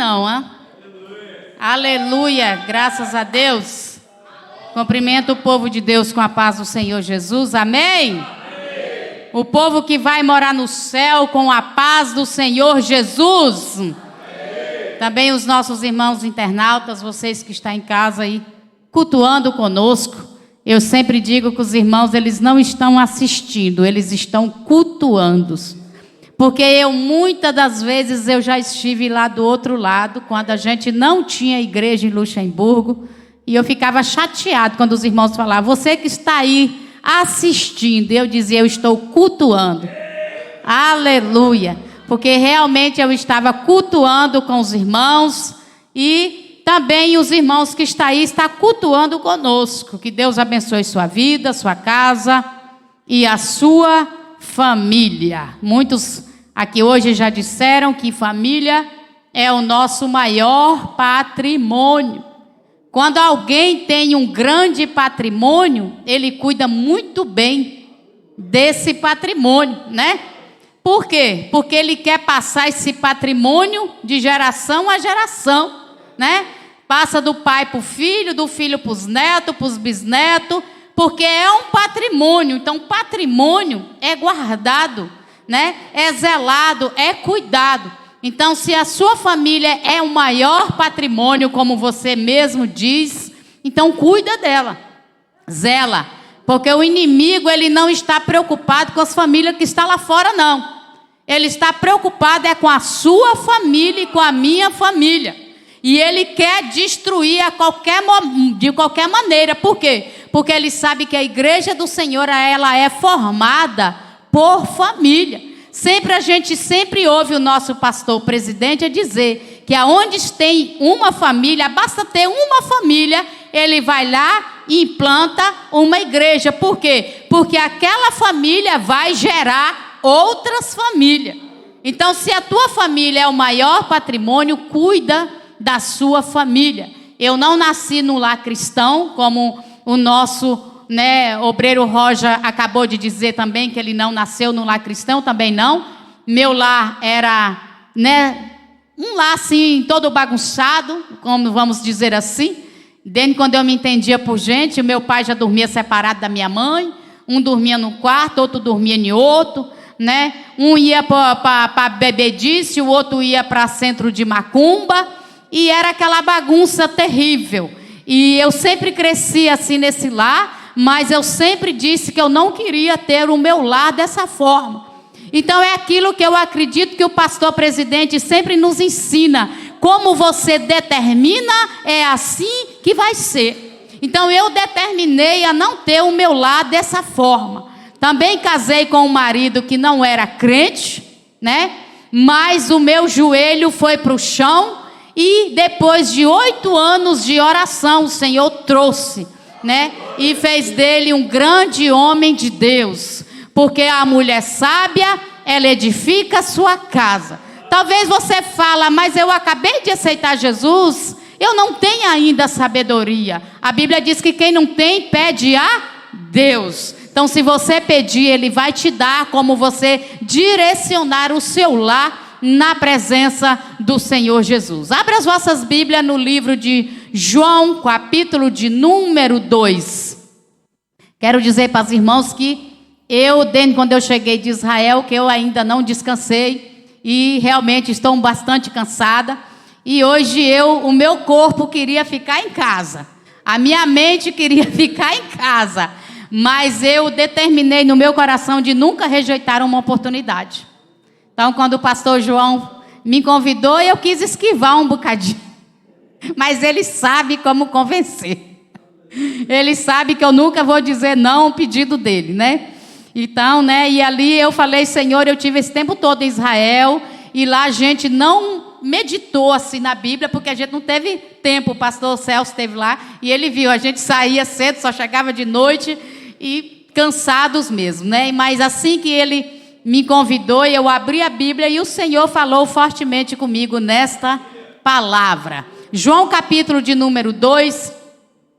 não, hein? Aleluia, graças a Deus. Cumprimento o povo de Deus com a paz do Senhor Jesus, amém? O povo que vai morar no céu com a paz do Senhor Jesus. Amém. Também os nossos irmãos internautas, vocês que estão em casa aí, cultuando conosco. Eu sempre digo que os irmãos, eles não estão assistindo, eles estão cultuando. Porque muitas das vezes, eu já estive lá do outro lado, quando a gente não tinha igreja em Luxemburgo, e eu ficava chateado quando os irmãos falavam, você que está aí assistindo, eu dizia, eu estou cultuando. Aleluia. Porque realmente eu estava cultuando com os irmãos e também os irmãos que estão aí estão cultuando conosco. Que Deus abençoe sua vida, sua casa e a sua família. Muitos aqui hoje já disseram que família é o nosso maior patrimônio. Quando alguém tem um grande patrimônio, ele cuida muito bem desse patrimônio, né? Por quê? Porque ele quer passar esse patrimônio de geração a geração, né? Passa do pai para o filho, do filho para os netos, para os bisnetos, porque é um patrimônio. Então, patrimônio é guardado, né? É zelado, é cuidado. Então, se a sua família é o maior patrimônio, como você mesmo diz, então cuida dela, zela. Porque o inimigo, ele não está preocupado com as famílias que estão lá fora, não. Ele está preocupado com a sua família e com a minha família. E ele quer destruir de qualquer maneira. Por quê? Porque ele sabe que a igreja do Senhor, ela é formada por família. A gente sempre ouve o nosso pastor presidente dizer que aonde tem uma família, basta ter uma família, ele vai lá e implanta uma igreja. Por quê? Porque aquela família vai gerar outras famílias. Então, se a tua família é o maior patrimônio, cuida da sua família. Eu não nasci no lar cristão, como o nosso obreiro Roja acabou de dizer também, que ele não nasceu no lar cristão, também não. Meu lar era, um lar assim, todo bagunçado, como vamos dizer assim. Desde quando eu me entendia por gente, o meu pai já dormia separado da minha mãe, um dormia num quarto, outro dormia em outro, né? Um ia para bebedice, o outro ia para centro de macumba, e era aquela bagunça terrível. E eu sempre cresci assim nesse lar, mas eu sempre disse que eu não queria ter o meu lar dessa forma. Então é aquilo que eu acredito que o pastor presidente sempre nos ensina. Como você determina, é assim que vai ser. Então eu determinei a não ter o meu lar dessa forma. Também casei com um marido que não era crente, né? Mas o meu joelho foi para o chão e depois de 8 anos de oração, o Senhor trouxe, né? E fez dele um grande homem de Deus. Porque a mulher sábia, ela edifica a sua casa. Talvez você fala, mas eu acabei de aceitar Jesus, eu não tenho ainda sabedoria. A Bíblia diz que quem não tem, pede a Deus. Então, se você pedir, Ele vai te dar como você direcionar o seu lar na presença do Senhor Jesus. Abra as vossas Bíblias no livro de João, capítulo de número 2. Quero dizer para os irmãos que desde quando eu cheguei de Israel, que eu ainda não descansei e realmente estou bastante cansada. E hoje o meu corpo queria ficar em casa, a minha mente queria ficar em casa, mas eu determinei no meu coração de nunca rejeitar uma oportunidade. Então, quando o pastor João me convidou, eu quis esquivar um bocadinho. Mas ele sabe como convencer. Ele sabe que eu nunca vou dizer não ao pedido dele, né? Então, e ali eu falei, Senhor, eu tive esse tempo todo em Israel, e lá a gente não meditou assim na Bíblia, porque a gente não teve tempo. O pastor Celso esteve lá, e ele viu, a gente saía cedo, só chegava de noite, e cansados mesmo, né? Mas assim que ele me convidou, eu abri a Bíblia e o Senhor falou fortemente comigo nesta palavra. João capítulo de número 2,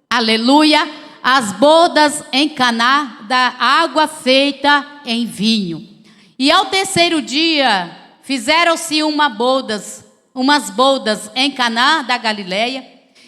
aleluia, as bodas em Caná da água feita em vinho. E ao terceiro dia fizeram-se uma bodas umas bodas em Caná da Galileia,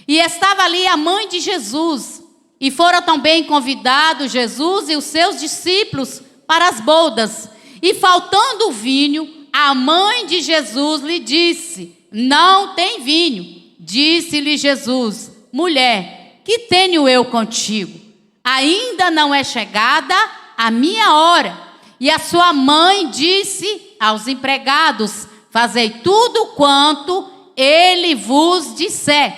e estava ali a mãe de Jesus, e foram também convidados Jesus e os seus discípulos para as bodas. E faltando o vinho, a mãe de Jesus lhe disse: não tem vinho. Disse-lhe Jesus: mulher, que tenho eu contigo? Ainda não é chegada a minha hora. E a sua mãe disse aos empregados: fazei tudo quanto ele vos disser.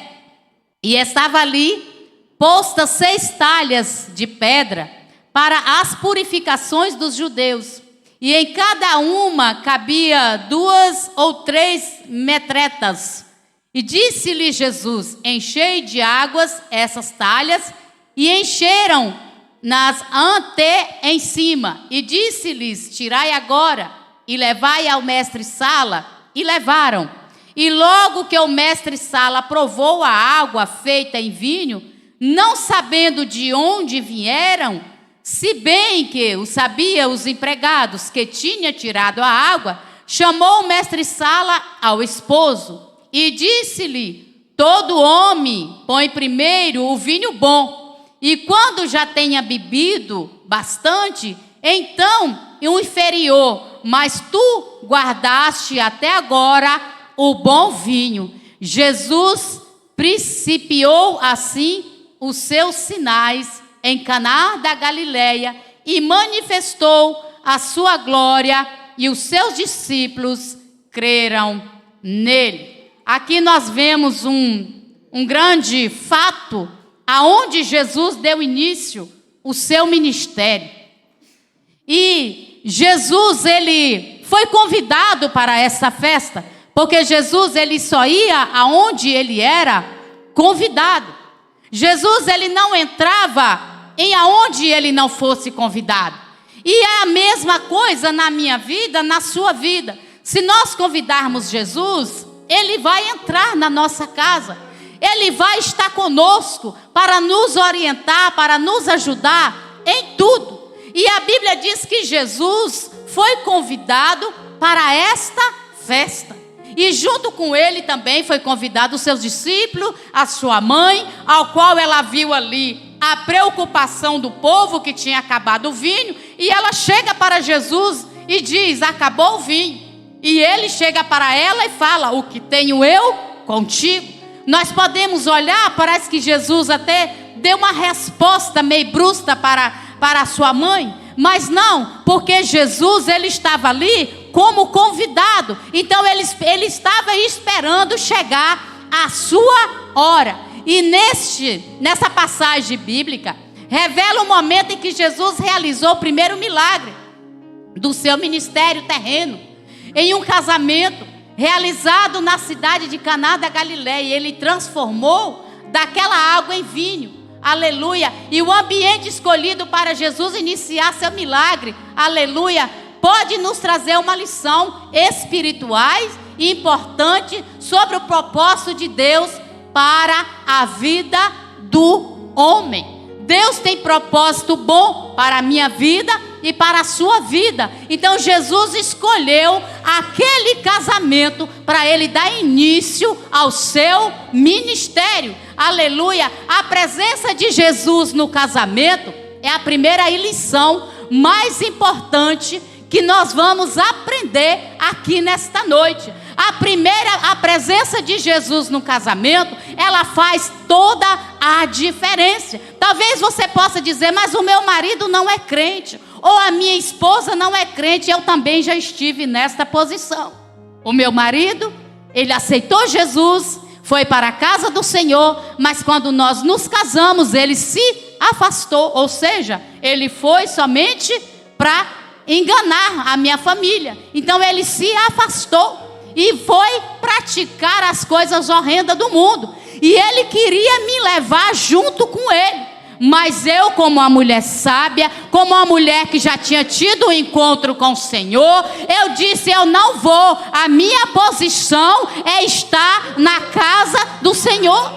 E estava ali postas 6 talhas de pedra para as purificações dos judeus, e em cada uma cabia 2 ou 3 metretas. E disse-lhe Jesus: enchei de águas essas talhas, e encheram nas ante em cima. E disse-lhes: tirai agora e levai ao mestre-sala. E levaram. E logo que o mestre-sala provou a água feita em vinho, não sabendo de onde vieram, se bem que o sabia os empregados que tinha tirado a água, chamou o mestre-sala ao esposo e disse-lhe: todo homem põe primeiro o vinho bom, e quando já tenha bebido bastante, então o inferior, mas tu guardaste até agora o bom vinho. Jesus principiou assim os seus sinais em Caná da Galileia e manifestou a sua glória, e os seus discípulos creram nele. Aqui nós vemos um grande fato aonde Jesus deu início o seu ministério. E Jesus, ele foi convidado para essa festa, porque Jesus, ele só ia aonde ele era convidado. Jesus, ele não entrava em aonde ele não fosse convidado. E é a mesma coisa na minha vida, na sua vida. Se nós convidarmos Jesus, ele vai entrar na nossa casa. Ele vai estar conosco para nos orientar, para nos ajudar em tudo. E a Bíblia diz que Jesus foi convidado para esta festa. E junto com ele também foi convidado os seus discípulos, a sua mãe, ao qual ela viu ali a preocupação do povo que tinha acabado o vinho. E ela chega para Jesus e diz: acabou o vinho. E ele chega para ela e fala: o que tenho eu contigo? Nós podemos olhar, parece que Jesus até deu uma resposta meio brusca para a sua mãe, mas não, porque Jesus, ele estava ali como convidado. Então ele estava esperando chegar a sua hora. E nessa passagem bíblica revela o momento em que Jesus realizou o primeiro milagre do seu ministério terreno, em um casamento realizado na cidade de Caná da Galileia. Ele transformou daquela água em vinho. Aleluia. E o ambiente escolhido para Jesus iniciar seu milagre, aleluia, pode nos trazer uma lição espiritual e importante sobre o propósito de Deus para a vida do homem. Deus tem propósito bom para a minha vida e para a sua vida. Então Jesus escolheu aquele casamento para ele dar início ao seu ministério. Aleluia. A presença de Jesus no casamento é a primeira lição mais importante que nós vamos aprender aqui nesta noite. A presença de Jesus no casamento, ela faz toda a diferença. Talvez você possa dizer: mas o meu marido não é crente, ou a minha esposa não é crente. Eu também já estive nesta posição. O meu marido, ele aceitou Jesus, foi para a casa do Senhor, mas quando nós nos casamos, ele se afastou, ou seja, ele foi somente para enganar a minha família. Então ele se afastou e foi praticar as coisas horrendas do mundo. E ele queria me levar junto com ele. Mas eu, como uma mulher sábia, como uma mulher que já tinha tido um encontro com o Senhor, eu disse: eu não vou. A minha posição é estar na casa do Senhor.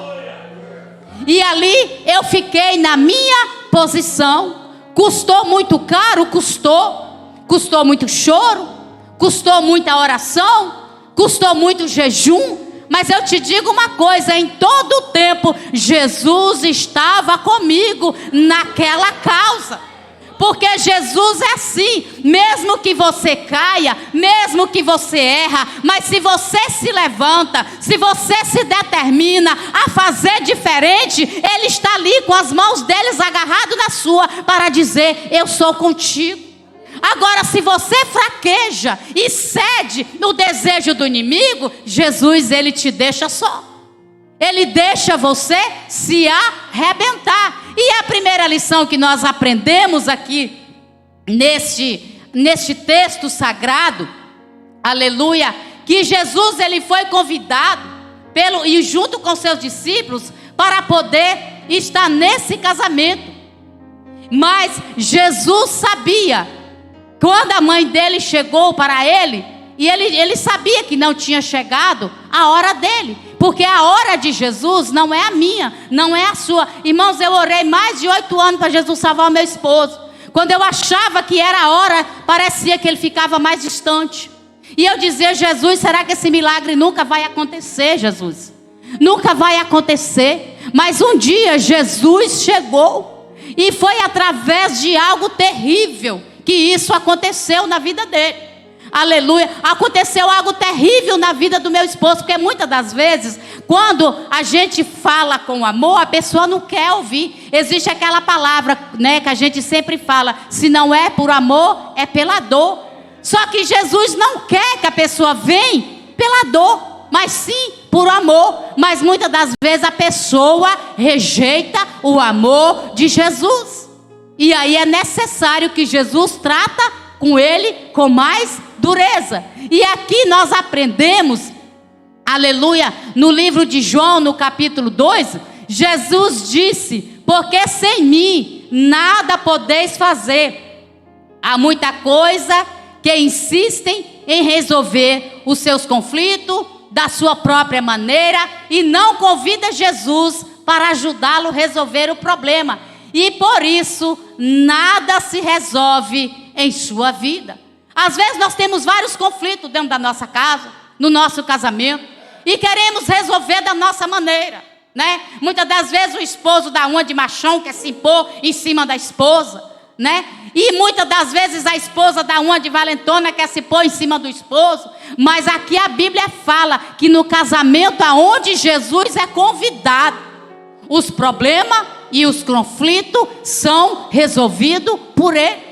E ali eu fiquei na minha posição. Custou muito caro? Custou. Custou muito choro, custou muita oração, custou muito jejum, Mas eu te digo uma coisa, em todo o tempo, Jesus estava comigo naquela causa. Porque Jesus é assim, mesmo que você caia, mesmo que você erra, mas se você se levanta, se você se determina a fazer diferente, Ele está ali com as mãos deles agarrado na sua, para dizer, eu sou contigo. Agora, se você fraqueja e cede no desejo do inimigo, Jesus, Ele te deixa só. Ele deixa você se arrebentar. E a primeira lição que nós aprendemos aqui, neste texto sagrado, aleluia, que Jesus, Ele foi convidado, e junto com seus discípulos, para poder estar nesse casamento. Mas Jesus sabia, quando a mãe dele chegou para ele, e ele sabia que não tinha chegado a hora dele. Porque a hora de Jesus não é a minha, não é a sua. Irmãos, eu orei mais de 8 anos para Jesus salvar o meu esposo. Quando eu achava que era a hora, parecia que ele ficava mais distante. E eu dizia, Jesus, será que esse milagre nunca vai acontecer, Jesus? Nunca vai acontecer. Mas um dia Jesus chegou. E foi através de algo terrível que isso aconteceu na vida dele. Aleluia, aconteceu algo terrível na vida do meu esposo, porque muitas das vezes, quando a gente fala com amor, a pessoa não quer ouvir. Existe aquela palavra, né, que a gente sempre fala, se não é por amor, é pela dor. Só que Jesus não quer que a pessoa venha pela dor, mas sim por amor. Mas muitas das vezes a pessoa rejeita o amor de Jesus. E aí é necessário que Jesus trata com ele com mais dureza. E aqui nós aprendemos, aleluia, no livro de João, no capítulo 2, Jesus disse, porque sem mim nada podeis fazer. Há muita coisa que insistem em resolver os seus conflitos da sua própria maneira e não convida Jesus para ajudá-lo a resolver o problema. E por isso nada se resolve em sua vida. Às vezes nós temos vários conflitos dentro da nossa casa, no nosso casamento, e queremos resolver da nossa maneira, né? Muitas das vezes o esposo dá uma de machão, quer se impor em cima da esposa, né? E muitas das vezes a esposa dá uma de valentona, quer se pôr em cima do esposo. Mas aqui a Bíblia fala que no casamento aonde Jesus é convidado, os problemas e os conflitos são resolvidos por Ele.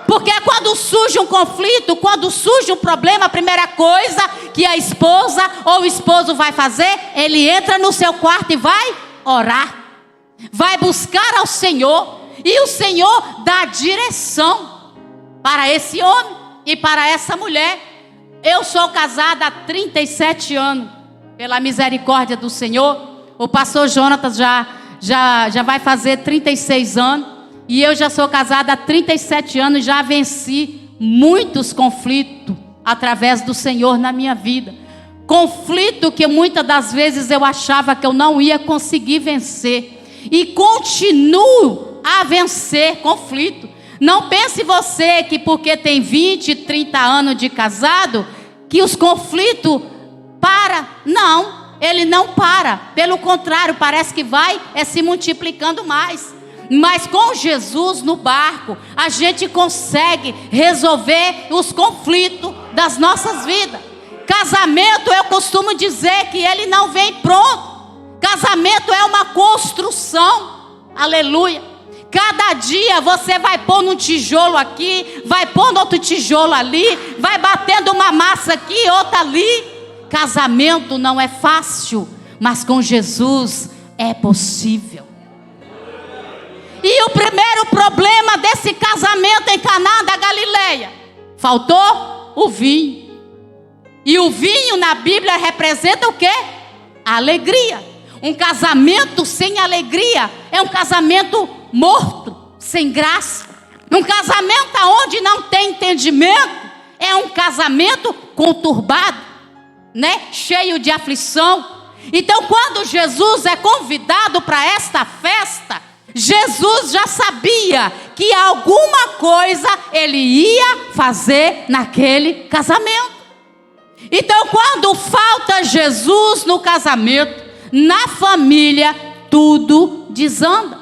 Porque quando surge um conflito, quando surge um problema, a primeira coisa que a esposa ou o esposo vai fazer, ele entra no seu quarto e vai orar. Vai buscar ao Senhor. E o Senhor dá direção para esse homem e para essa mulher. Eu sou casada há 37 anos, pela misericórdia do Senhor. O pastor Jonatas já vai fazer 36 anos. E eu já sou casada há 37 anos, já venci muitos conflitos através do Senhor na minha vida. Conflito que muitas das vezes eu achava que eu não ia conseguir vencer. E continuo a vencer conflito. Não pense você que porque tem 20, 30 anos de casado, que os conflitos param. Não, ele não para. Pelo contrário, parece que vai se multiplicando mais. Mas com Jesus no barco, a gente consegue resolver os conflitos das nossas vidas. Casamento, eu costumo dizer que ele não vem pronto. Casamento é uma construção. Aleluia. Cada dia você vai pondo um tijolo aqui, vai pondo outro tijolo ali, vai batendo uma massa aqui, outra ali. Casamento não é fácil, mas com Jesus é possível. E o primeiro problema desse casamento em Caná da Galileia, faltou o vinho. E o vinho na Bíblia representa o quê? A alegria. Um casamento sem alegria é um casamento morto, sem graça. Um casamento onde não tem entendimento é um casamento conturbado, né? Cheio de aflição. Então, quando Jesus é convidado para esta festa, Jesus já sabia que alguma coisa ele ia fazer naquele casamento. Então, quando falta Jesus no casamento, na família, tudo desanda.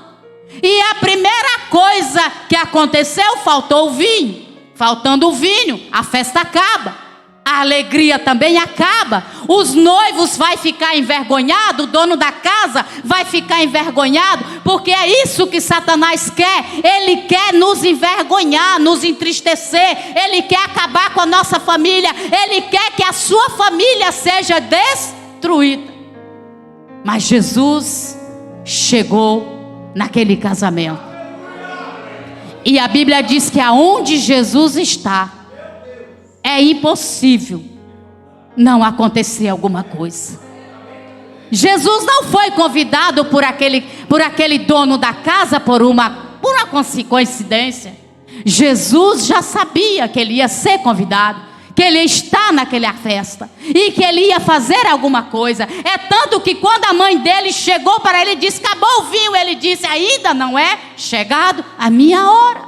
E a primeira coisa que aconteceu, faltou o vinho. Faltando o vinho, a festa acaba. A alegria também acaba. Os noivos vão ficar envergonhados, o dono da casa vai ficar envergonhado, porque é isso que Satanás quer. Ele quer nos envergonhar, nos entristecer. Ele quer acabar com a nossa família. Ele quer que a sua família seja destruída. Mas Jesus chegou naquele casamento. E a Bíblia diz que aonde Jesus está, é impossível não acontecer alguma coisa. Jesus não foi convidado por aquele dono da casa por uma coincidência. Jesus já sabia que ele ia ser convidado, que ele ia estar naquela festa e que ele ia fazer alguma coisa. É tanto que quando a mãe dele chegou para ele e disse: acabou o vinho, ele disse: ainda não é chegado a minha hora.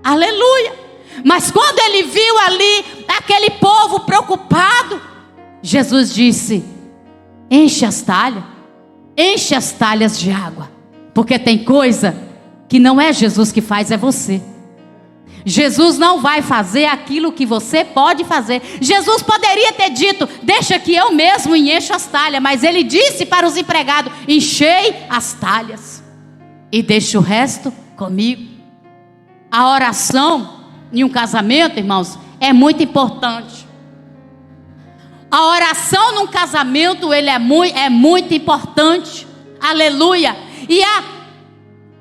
Aleluia. Mas quando ele viu ali aquele povo preocupado, Jesus disse: enche as talhas de água, porque tem coisa que não é Jesus que faz, é você. Jesus não vai fazer aquilo que você pode fazer. Jesus poderia ter dito: deixa que eu mesmo encho as talhas, mas ele disse para os empregados: enchei as talhas e deixa o resto comigo. A oração em um casamento, irmãos, é muito importante. A oração num casamento, ele é muito importante. Aleluia. E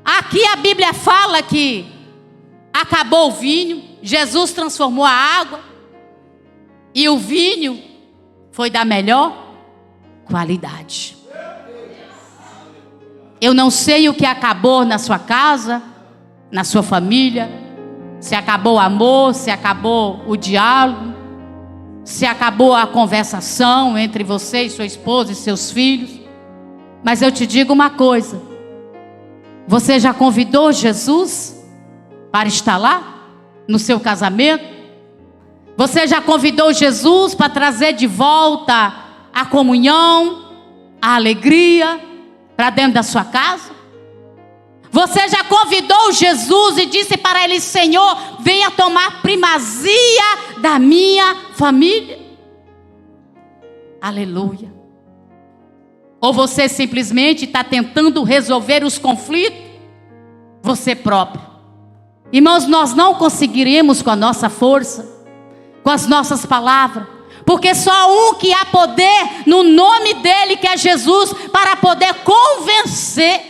aqui a Bíblia fala que acabou o vinho, Jesus transformou a água, e o vinho foi da melhor qualidade. Eu não sei o que acabou na sua casa, na sua família. Se acabou o amor, se acabou o diálogo, se acabou a conversação entre você e sua esposa e seus filhos. Mas eu te digo uma coisa: você já convidou Jesus para estar lá no seu casamento? Você já convidou Jesus para trazer de volta a comunhão, a alegria para dentro da sua casa? Você já convidou Jesus e disse para ele: Senhor, venha tomar primazia da minha família? Aleluia. Ou você simplesmente está tentando resolver os conflitos você próprio? Irmãos, nós não conseguiremos com a nossa força, com as nossas palavras, porque só um que há poder no nome dele, que é Jesus, para poder convencer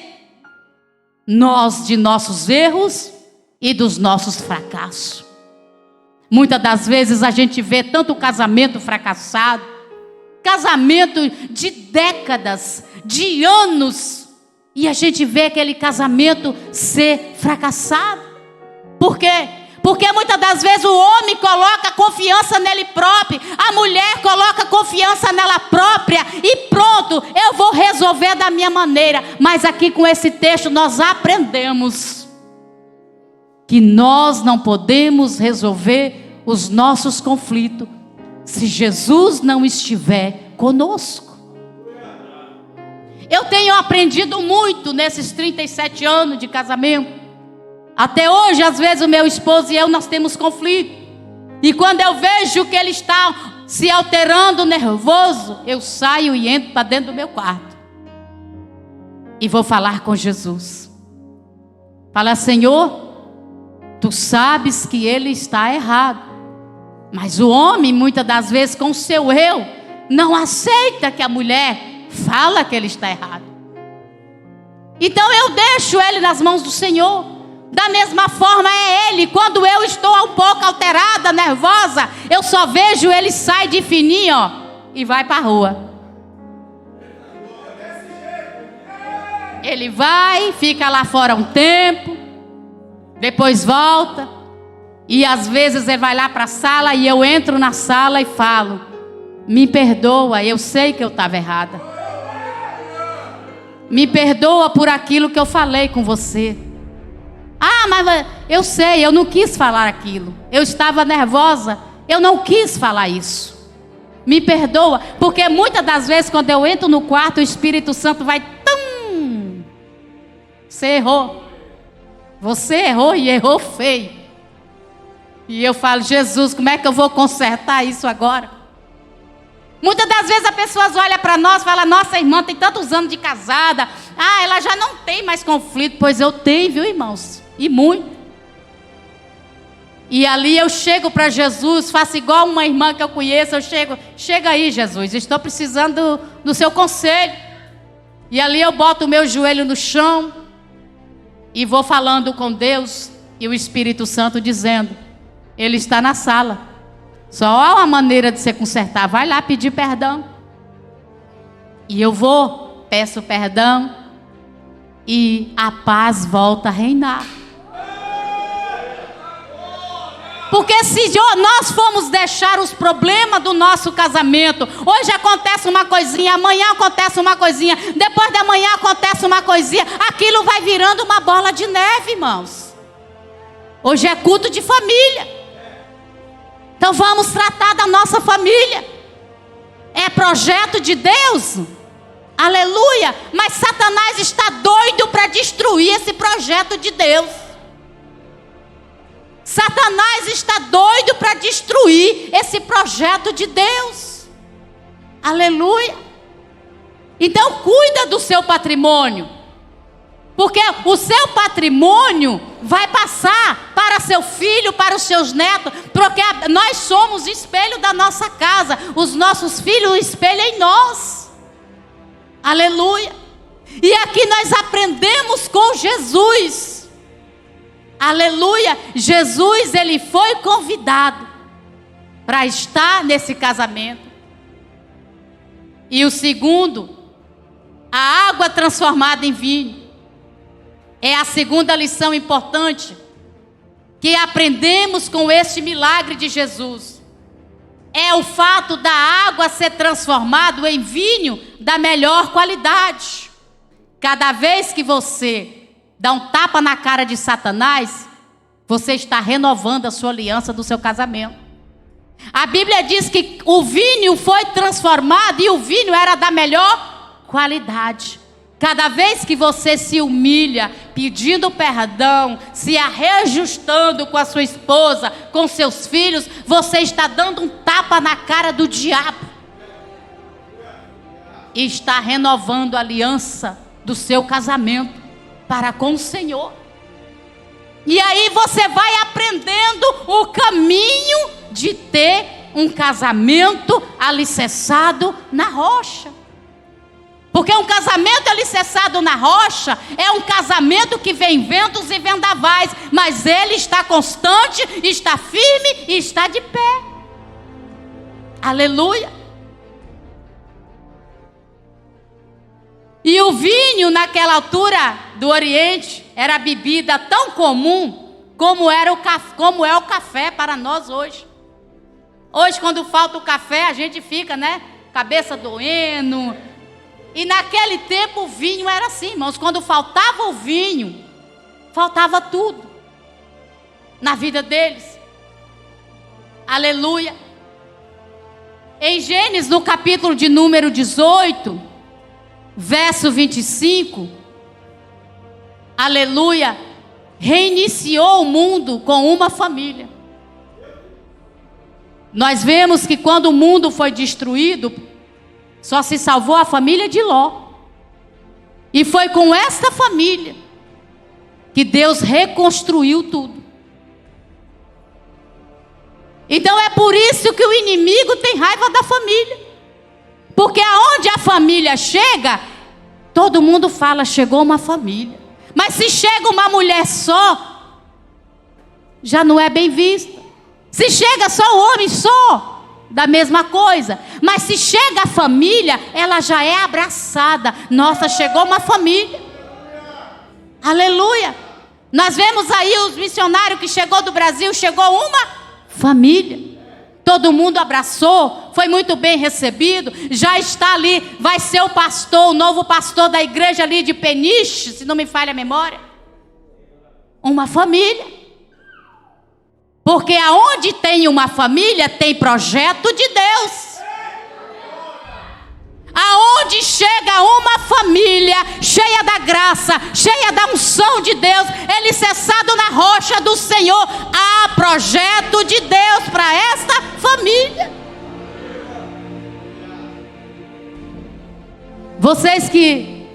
nós de nossos erros e dos nossos fracassos. Muitas das vezes a gente vê tanto casamento fracassado, casamento de décadas, de anos, e a gente vê aquele casamento ser fracassado. Por quê? Porque muitas das vezes o homem coloca confiança nele próprio, a mulher coloca confiança nela própria, e pronto, eu vou resolver da minha maneira. Mas aqui com esse texto nós aprendemos que nós não podemos resolver os nossos conflitos se Jesus não estiver conosco. Eu tenho aprendido muito nesses 37 anos de casamento. Até hoje, às vezes, o meu esposo e eu, nós temos conflito. E quando eu vejo que ele está se alterando, nervoso, eu saio e entro para dentro do meu quarto. E vou falar com Jesus. Fala: Senhor, Tu sabes que ele está errado. Mas o homem, muitas das vezes, com o seu eu, não aceita que a mulher fala que ele está errado. Então eu deixo ele nas mãos do Senhor. Da mesma forma é ele. Quando eu estou um pouco alterada, nervosa, eu só vejo ele sair de fininho, ó, e vai para a rua. Ele vai, fica lá fora um tempo, depois volta, e às vezes ele vai lá para a sala e eu entro na sala e falo: me perdoa, eu sei que eu estava errada. Me perdoa por aquilo que eu falei com você. Ah, mas eu sei, eu não quis falar aquilo. Eu estava nervosa, eu não quis falar isso. Me perdoa, porque muitas das vezes quando eu entro no quarto, o Espírito Santo vai você errou. Você errou e errou feio. E eu falo, Jesus, como é que eu vou consertar isso agora? Muitas das vezes as pessoas olham para nós e falam, nossa irmã tem tantos anos de casada. Ah, ela já não tem mais conflito. Pois eu tenho, viu, irmãos? E muito. E ali eu chego para Jesus, faço igual uma irmã que eu conheço, eu chego, chega aí Jesus, estou precisando do seu conselho. E ali eu boto o meu joelho no chão e vou falando com Deus e o Espírito Santo dizendo, Ele está na sala. Só há uma maneira de se consertar, vai lá pedir perdão. E eu vou, peço perdão e a paz volta a reinar. Porque se nós formos deixar os problemas do nosso casamento, hoje acontece uma coisinha, amanhã acontece uma coisinha, depois da manhã acontece uma coisinha, aquilo vai virando uma bola de neve, irmãos. Hoje é culto de família. Então vamos tratar da nossa família. É projeto de Deus. Aleluia. Mas Satanás está doido para destruir esse projeto de Deus. Satanás está doido para destruir esse projeto de Deus. Aleluia. Então cuida do seu patrimônio. Porque o seu patrimônio vai passar para seu filho, para os seus netos. Porque nós somos o espelho da nossa casa. Os nossos filhos o espelham em nós. Aleluia. E aqui nós aprendemos com Jesus. Aleluia, Jesus, ele foi convidado para estar nesse casamento. E o segundo, a água transformada em vinho. É a segunda lição importante que aprendemos com este milagre de Jesus. É o fato da água ser transformada em vinho da melhor qualidade. Cada vez que você dá um tapa na cara de Satanás, você está renovando a sua aliança do seu casamento. A Bíblia diz que o vinho foi transformado e o vinho era da melhor qualidade. Cada vez que você se humilha, pedindo perdão, se reajustando com a sua esposa, com seus filhos, você está dando um tapa na cara do diabo. E está renovando a aliança do seu casamento para com o Senhor. E aí você vai aprendendo o caminho de ter um casamento alicerçado na rocha. Porque um casamento alicerçado na rocha é um casamento que vem ventos e vendavais, mas ele está constante, está firme e está de pé. Aleluia. E o vinho naquela altura do Oriente era bebida tão comum como é o café para nós hoje. Hoje quando falta o café a gente fica, cabeça doendo. E naquele tempo o vinho era assim, irmãos. Quando faltava o vinho, faltava tudo na vida deles. Aleluia. Em Gênesis, no capítulo de número 18, verso 25, aleluia, reiniciou o mundo com uma família. Nós vemos que quando o mundo foi destruído, só se salvou a família de Ló. E foi com esta família que Deus reconstruiu tudo. Então é por isso que o inimigo tem raiva da família. Porque aonde a família chega, todo mundo fala, chegou uma família. Mas se chega uma mulher só, já não é bem vista. Se chega só o homem só, da mesma coisa. Mas se chega a família, ela já é abraçada. Nossa, chegou uma família. Aleluia. Nós vemos aí os missionários que chegou do Brasil, chegou uma família. Todo mundo abraçou, foi muito bem recebido, já está ali, vai ser o pastor, o novo pastor da igreja ali de Peniche, se não me falha a memória. Uma família. Porque aonde tem uma família, tem projeto de Deus. Aonde chega uma família cheia da graça, cheia da unção de Deus, alicerçado na rocha do Senhor, há projeto de Deus para esta família. Vocês que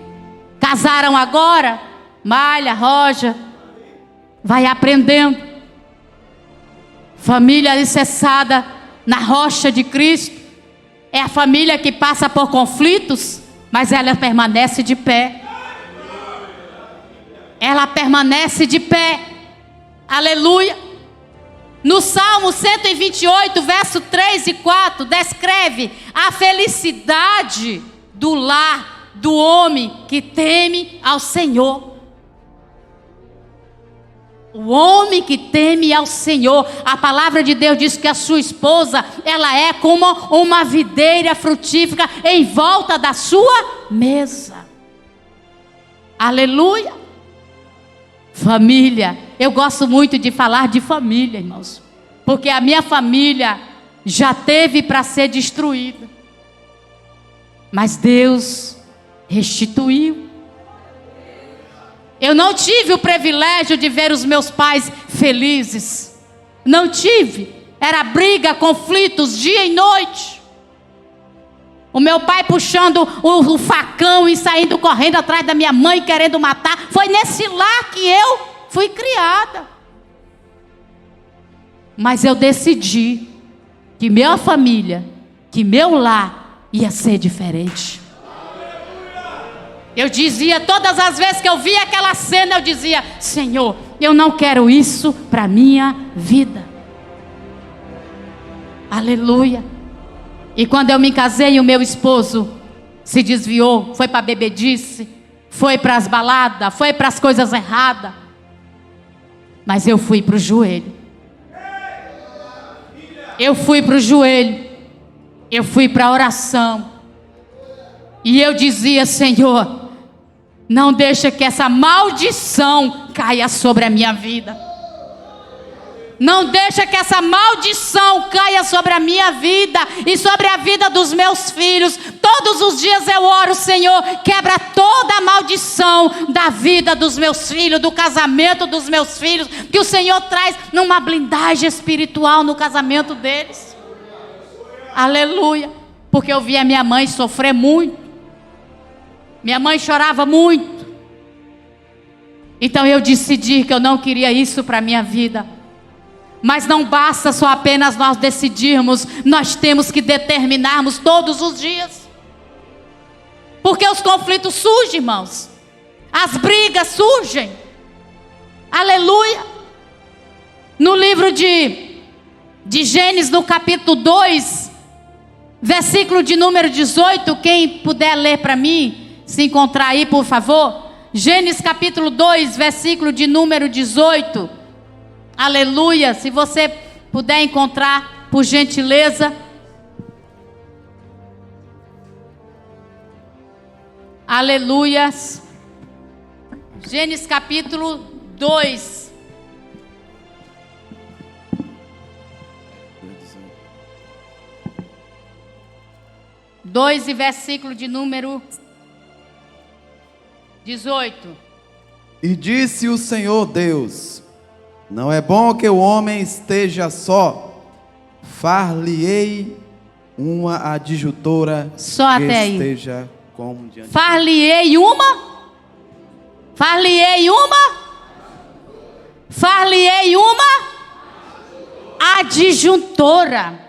casaram agora, Malha, Roja, vai aprendendo. Família alicerçada na rocha de Cristo é a família que passa por conflitos, mas ela permanece de pé. Ela permanece de pé. Aleluia. No Salmo 128, verso 3 e 4, descreve a felicidade do lar do homem que teme ao Senhor. O homem que teme ao Senhor. A palavra de Deus diz que a sua esposa, ela é como uma videira frutífera em volta da sua mesa. Aleluia. Família. Eu gosto muito de falar de família, irmãos, porque a minha família já teve para ser destruída, mas Deus restituiu. Eu não tive o privilégio de ver os meus pais felizes. Não tive. Era briga, conflitos, dia e noite. O meu pai puxando o facão e saindo correndo atrás da minha mãe, querendo matar. Foi nesse lar que eu fui criada. Mas eu decidi que minha família, que meu lar ia ser diferente. Eu dizia, todas as vezes que eu via aquela cena, eu dizia: Senhor, eu não quero isso para a minha vida. Aleluia. E quando eu me casei, o meu esposo se desviou, foi para a bebedice, foi para as baladas, foi para as coisas erradas. Mas eu fui para o joelho. Eu fui para o joelho. Eu fui para a oração. E eu dizia: Senhor, não deixa que essa maldição caia sobre a minha vida. Não deixa que essa maldição caia sobre a minha vida e sobre a vida dos meus filhos. Todos os dias eu oro: Senhor, quebra toda a maldição da vida dos meus filhos, do casamento dos meus filhos, que o Senhor traz numa blindagem espiritual no casamento deles. Aleluia. Porque eu vi a minha mãe sofrer muito. Minha mãe chorava muito. Então eu decidi que eu não queria isso para a minha vida. Mas não basta só apenas nós decidirmos, nós temos que determinarmos todos os dias. Porque os conflitos surgem, irmãos. As brigas surgem. Aleluia. No livro de Gênesis, no capítulo 2, versículo de número 18, quem puder ler para mim, se encontrar aí, por favor. Gênesis capítulo 2, versículo de número 18. Aleluia. Se você puder encontrar, por gentileza. Aleluias. Gênesis capítulo 2. E versículo de número 18. E disse o Senhor Deus: não é bom que o homem esteja só, far-lhe-ei uma adjutora só que até aí. esteja como diante. Far-lhe-ei uma? Far-lhe-ei uma? Far-lhe-ei uma adjuntora.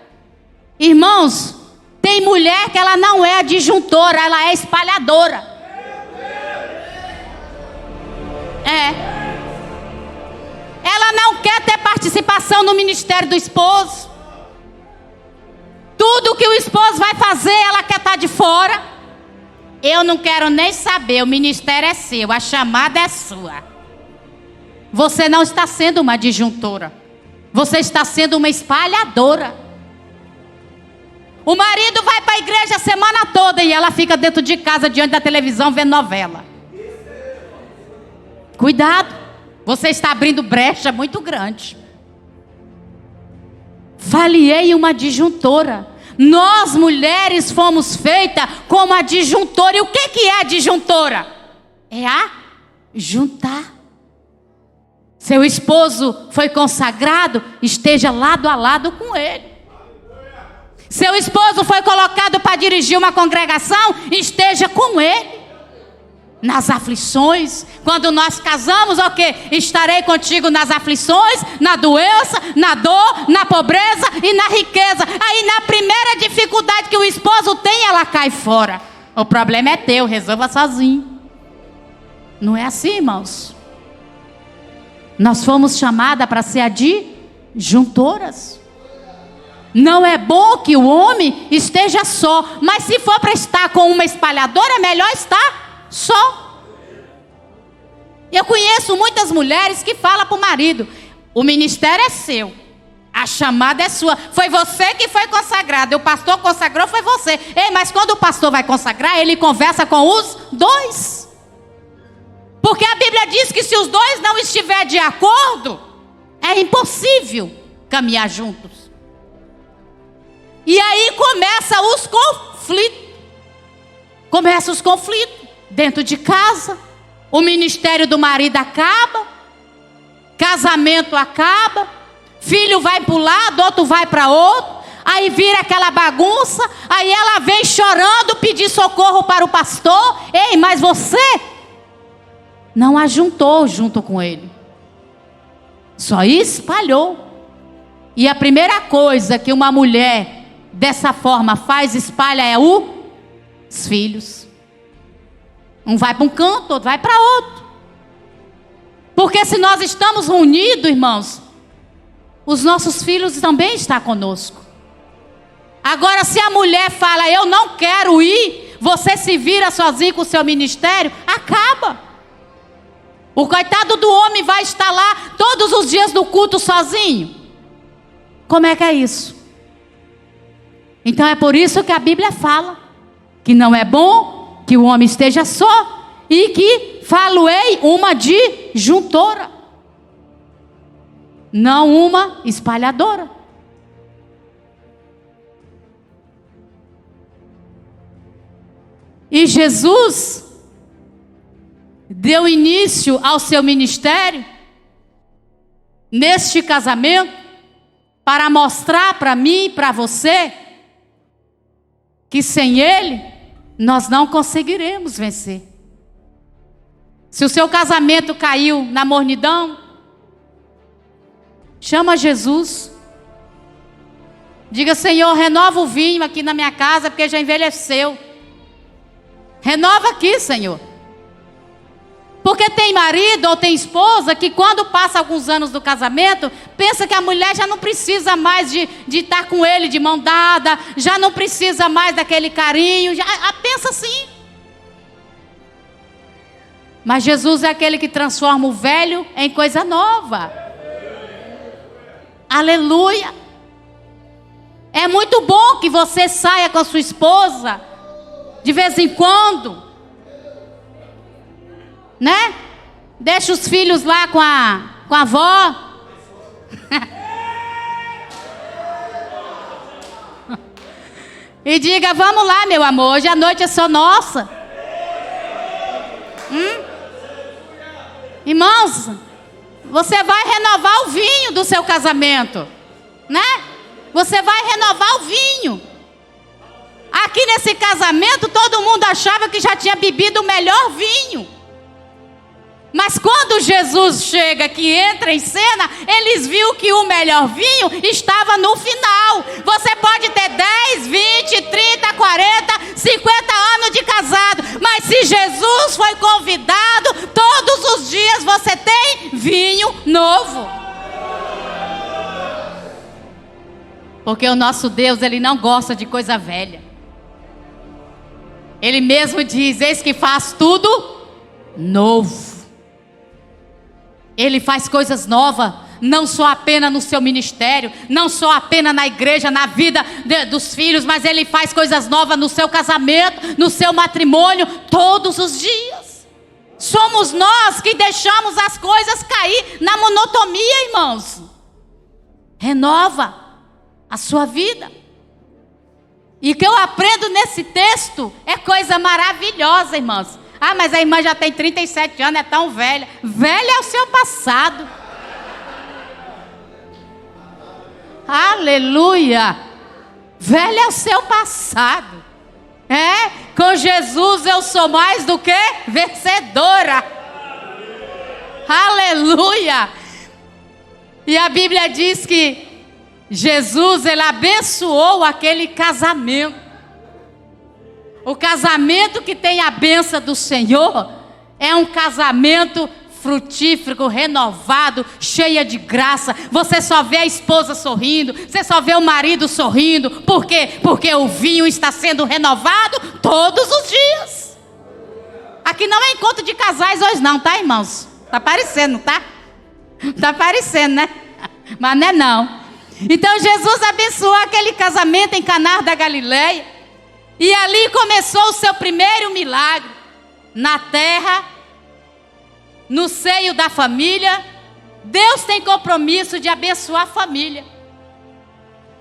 Irmãos, tem mulher que ela não é adjuntora, ela é espalhadora. Ela não quer ter participação no ministério do esposo. Tudo que o esposo vai fazer, ela quer estar de fora. Eu não quero nem saber, o ministério é seu, a chamada é sua. Você não está sendo uma adjuntora, você está sendo uma espalhadora. O marido vai para a igreja a semana toda e ela fica dentro de casa, diante da televisão, vendo novela. Cuidado, você está abrindo brecha muito grande. Far-lhe-ei uma adjuntora. Nós, mulheres, fomos feitas como a disjuntora. E o que é a disjuntora? É a juntar. Seu esposo foi consagrado, esteja lado a lado com ele. Seu esposo foi colocado para dirigir uma congregação, esteja com ele. Nas aflições, quando nós casamos, o quê? Estarei contigo nas aflições, na doença, na dor, na pobreza e na riqueza. Aí na primeira dificuldade que o esposo tem, ela cai fora. O problema é teu, resolva sozinho. Não é assim, irmãos. Nós fomos chamadas para ser adjuntoras. Não é bom que o homem esteja só, mas se for para estar com uma espalhadora, é melhor estar só. Eu conheço muitas mulheres que falam para o marido: o ministério é seu, a chamada é sua, foi você que foi consagrado, o pastor consagrou, foi você. Ei, mas quando o pastor vai consagrar, ele conversa com os dois. Porque a Bíblia diz que se os dois não estiverem de acordo, é impossível caminhar juntos. E aí começam os conflitos dentro de casa. O ministério do marido acaba, casamento acaba, filho vai para um lado, outro vai para outro, aí vira aquela bagunça, aí ela vem chorando pedir socorro para o pastor. Ei, mas você não ajuntou junto com ele, só espalhou. E a primeira coisa que uma mulher dessa forma faz, espalha, é os filhos. Um vai para um canto, outro vai para outro. Porque se nós estamos unidos, irmãos, os nossos filhos também estão conosco. Agora, se a mulher fala: eu não quero ir, você se vira sozinho com o seu ministério, acaba. O coitado do homem vai estar lá todos os dias do culto sozinho. Como é que é isso? Então é por isso que a Bíblia fala que não é bom que o homem esteja só, e que falo-ei uma disjuntora, não uma espalhadora. E Jesus deu início ao seu ministério neste casamento para mostrar para mim e para você que sem ele nós não conseguiremos vencer. Se o seu casamento caiu na mornidão, chama Jesus. Diga: Senhor, renova o vinho aqui na minha casa, porque já envelheceu. Renova aqui, Senhor. Porque tem marido ou tem esposa que quando passa alguns anos do casamento, pensa que a mulher já não precisa mais de estar com ele de mão dada, já não precisa mais daquele carinho, pensa assim. Mas Jesus é aquele que transforma o velho em coisa nova. Aleluia. É muito bom que você saia com a sua esposa de vez em quando, né? Deixa os filhos lá com a avó. E diga: vamos lá, meu amor, hoje a noite é só nossa. Irmãos, você vai renovar o vinho do seu casamento, né? Você vai renovar o vinho. Aqui nesse casamento todo mundo achava que já tinha bebido o melhor vinho. Mas quando Jesus chega, que entra em cena, eles viram que o melhor vinho estava no final. Você pode ter 10, 20, 30, 40, 50 anos de casado, mas se Jesus foi convidado, todos os dias você tem vinho novo. Porque o nosso Deus, Ele não gosta de coisa velha. Ele mesmo diz: eis que faz tudo novo. Ele faz coisas novas, não só apenas no seu ministério, não só apenas na igreja, na vida dos filhos, mas Ele faz coisas novas no seu casamento, no seu matrimônio, todos os dias. Somos nós que deixamos as coisas cair na monotonia, irmãos. Renova a sua vida. E o que eu aprendo nesse texto é coisa maravilhosa, irmãos. Ah, mas a irmã já tem 37 anos, é tão velha. Velha é o seu passado. Aleluia. Velha é o seu passado. Com Jesus eu sou mais do que vencedora. Aleluia. E a Bíblia diz que Jesus, ele abençoou aquele casamento. O casamento que tem a bênção do Senhor é um casamento frutífero, renovado, cheia de graça. Você só vê a esposa sorrindo, você só vê o marido sorrindo. Por quê? Porque o vinho está sendo renovado todos os dias. Aqui não é encontro de casais hoje não, tá, irmãos? Tá parecendo, tá? Tá parecendo, né? Mas não é não. Então Jesus abençoou aquele casamento em Caná da Galileia. E ali começou o seu primeiro milagre. Na terra, no seio da família. Deus tem compromisso de abençoar a família.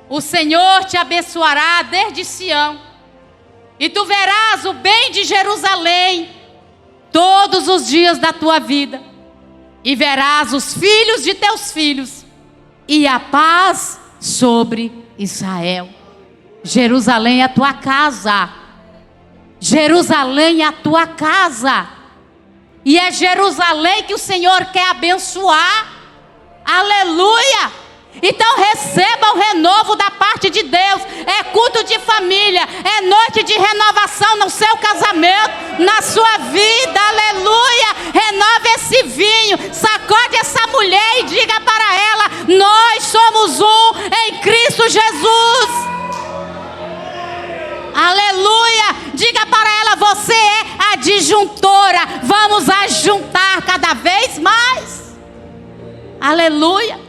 O Senhor te abençoará desde Sião. E tu verás o bem de Jerusalém todos os dias da tua vida. E verás os filhos de teus filhos. E a paz sobre Israel. Jerusalém é a tua casa. Jerusalém é a tua casa. E é Jerusalém que o Senhor quer abençoar. Aleluia. Então receba o renovo da parte de Deus. É culto de família. É noite de renovação no seu casamento, na sua vida. Aleluia. Renova esse vinho. Sacode essa mulher e diga para ela: nós somos um em Cristo Jesus. Aleluia. Diga para ela: você é a disjuntora. Vamos ajuntar cada vez mais. Aleluia.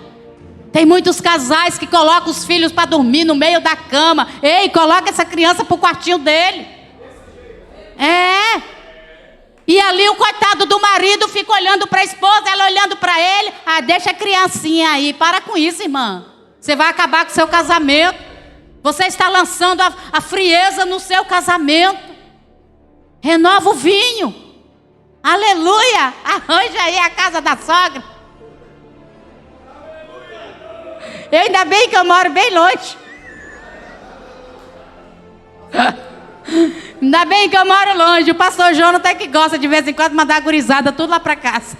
Tem muitos casais que colocam os filhos para dormir no meio da cama. Ei, coloca essa criança para o quartinho dele. E ali o coitado do marido fica olhando para a esposa, ela olhando para ele. Ah, deixa a criancinha aí. Para com isso, irmã. Você vai acabar com o seu casamento. Você está lançando a frieza no seu casamento. Renova o vinho. Aleluia. Arranja aí a casa da sogra. Eu ainda bem que eu moro bem longe. Ainda bem que eu moro longe. O pastor João até que gosta de vez em quando mandar a gurizada tudo lá para casa.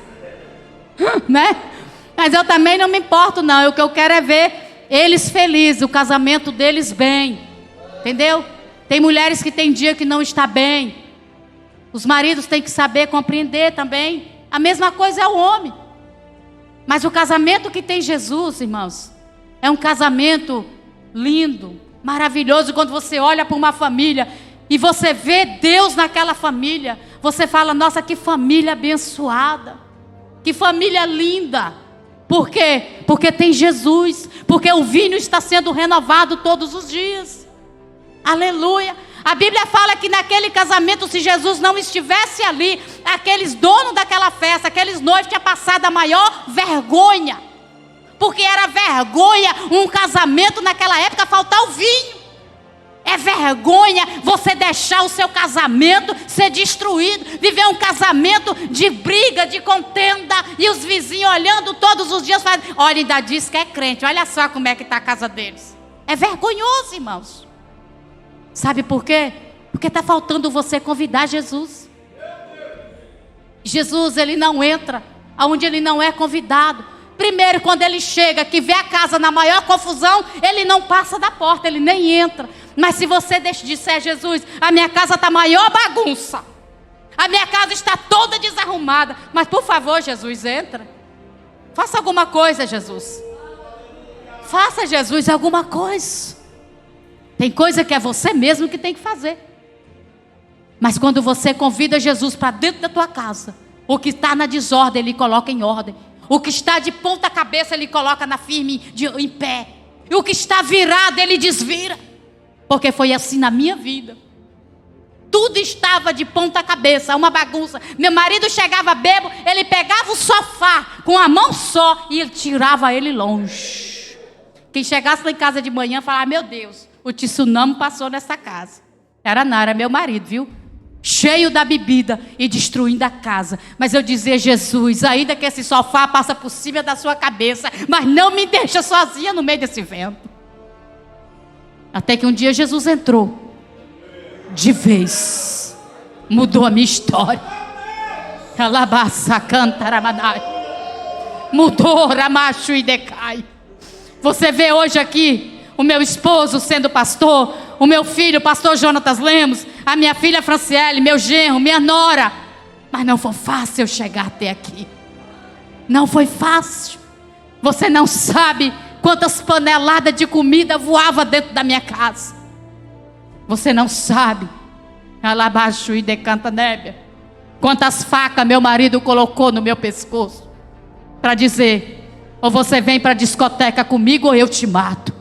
Né? Mas eu também não me importo não. O que eu quero é ver eles felizes, o casamento deles bem. Entendeu? Tem mulheres que tem dia que não está bem. Os maridos têm que saber compreender também. A mesma coisa é o homem. Mas o casamento que tem Jesus, irmãos, é um casamento lindo, maravilhoso. Quando você olha para uma família e você vê Deus naquela família, você fala: nossa, que família abençoada, que família linda. Por quê? Porque tem Jesus, porque o vinho está sendo renovado todos os dias. Aleluia. A Bíblia fala que naquele casamento, se Jesus não estivesse ali, aqueles donos daquela festa, aqueles noivos, tinham passado a maior vergonha. Porque era vergonha um casamento naquela época faltar o vinho. É vergonha você deixar o seu casamento ser destruído. Viver um casamento de briga, de contenda. E os vizinhos olhando todos os dias fazendo: olha, ainda diz que é crente. Olha só como é que está a casa deles. É vergonhoso, irmãos. Sabe por quê? Porque está faltando você convidar Jesus. Jesus, ele não entra onde ele não é convidado. Primeiro, quando ele chega, que vê a casa na maior confusão, ele não passa da porta, ele nem entra. Mas se você disser: Jesus, a minha casa está maior bagunça, a minha casa está toda desarrumada, mas por favor, Jesus, entra. Faça alguma coisa, Jesus. Faça, Jesus, alguma coisa. Tem coisa que é você mesmo que tem que fazer. Mas quando você convida Jesus para dentro da tua casa, o que está na desordem, ele coloca em ordem. O que está de ponta cabeça, ele coloca na firme, em pé. E o que está virado, ele desvira. Porque foi assim na minha vida. Tudo estava de ponta cabeça, uma bagunça. Meu marido chegava bêbado, ele pegava o sofá com a mão só e ele tirava ele longe. Quem chegasse lá em casa de manhã falava: meu Deus, o tsunami passou nessa casa. Era Nara, meu marido, viu? Cheio da bebida e destruindo a casa. Mas eu dizia: Jesus, ainda que esse sofá passa por cima da sua cabeça, mas não me deixa sozinha no meio desse vento. Até que um dia Jesus entrou. De vez. Mudou a minha história. Alabaça, canta, ramadai. Mudou, ramacho e decai. Você vê hoje aqui o meu esposo sendo pastor, o meu filho, o pastor Jonatas Lemos, a minha filha Franciele, meu genro, minha nora. Mas não foi fácil eu chegar até aqui. Não foi fácil. Você não sabe quantas paneladas de comida voava dentro da minha casa. Você não sabe. Alabaixo e decanta nébia. Quantas facas meu marido colocou no meu pescoço. Para dizer: ou você vem para a discoteca comigo ou eu te mato.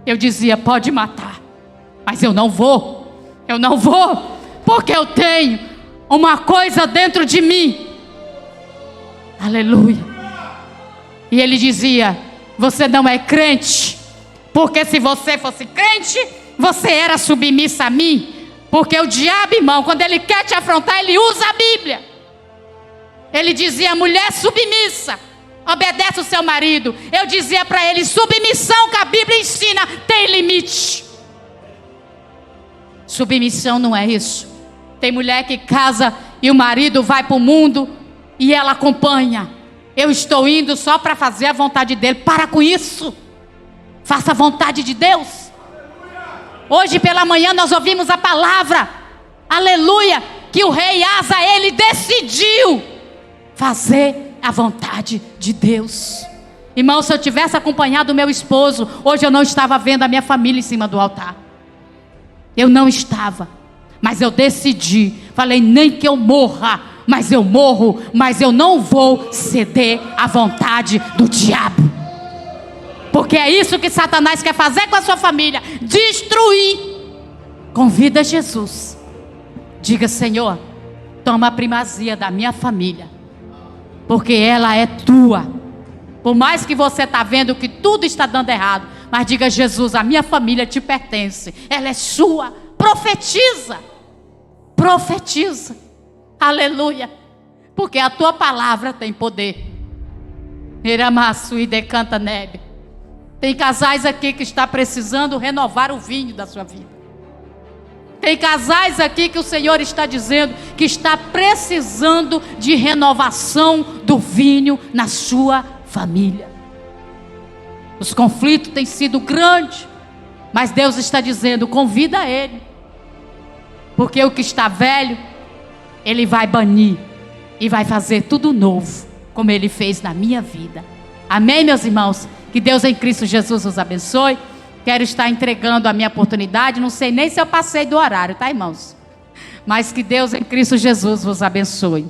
Eu dizia: pode matar. Mas eu não vou. Eu não vou. Porque eu tenho uma coisa dentro de mim. Aleluia. E ele dizia: você não é crente. Porque se você fosse crente, você era submissa a mim. Porque o diabo, irmão, quando ele quer te afrontar, ele usa a Bíblia. Ele dizia: mulher submissa, obedece o seu marido. Eu dizia para ele: submissão que a Bíblia ensina tem limite. Submissão não é isso. Tem mulher que casa e o marido vai para o mundo e ela acompanha. Eu estou indo só para fazer a vontade dele. Para com isso. Faça a vontade de Deus. Hoje pela manhã nós ouvimos a palavra, aleluia, que o rei Asa, ele decidiu fazer a vontade de Deus. Irmão, se eu tivesse acompanhado o meu esposo, hoje eu não estava vendo a minha família em cima do altar. Eu não estava, mas eu decidi, falei: nem que eu morra, mas eu morro, mas eu não vou ceder à vontade do diabo. Porque é isso que Satanás quer fazer com a sua família: destruir. Convida Jesus. Diga: Senhor, toma a primazia da minha família, porque ela é tua. Por mais que você está vendo que tudo está dando errado, mas diga: Jesus, a minha família te pertence, ela é sua. Profetiza. Profetiza. Aleluia. Porque a tua palavra tem poder. Eramaço e decanta nebe. Tem casais aqui que está precisando renovar o vinho da sua vida. Tem casais aqui que o Senhor está dizendo que está precisando de renovação do vinho na sua família. Os conflitos têm sido grandes, mas Deus está dizendo: convida ele. Porque o que está velho, ele vai banir e vai fazer tudo novo, como ele fez na minha vida. Amém, meus irmãos? Que Deus em Cristo Jesus os abençoe. Quero estar entregando a minha oportunidade. Não sei nem se eu passei do horário, tá, irmãos? Mas que Deus em Cristo Jesus vos abençoe.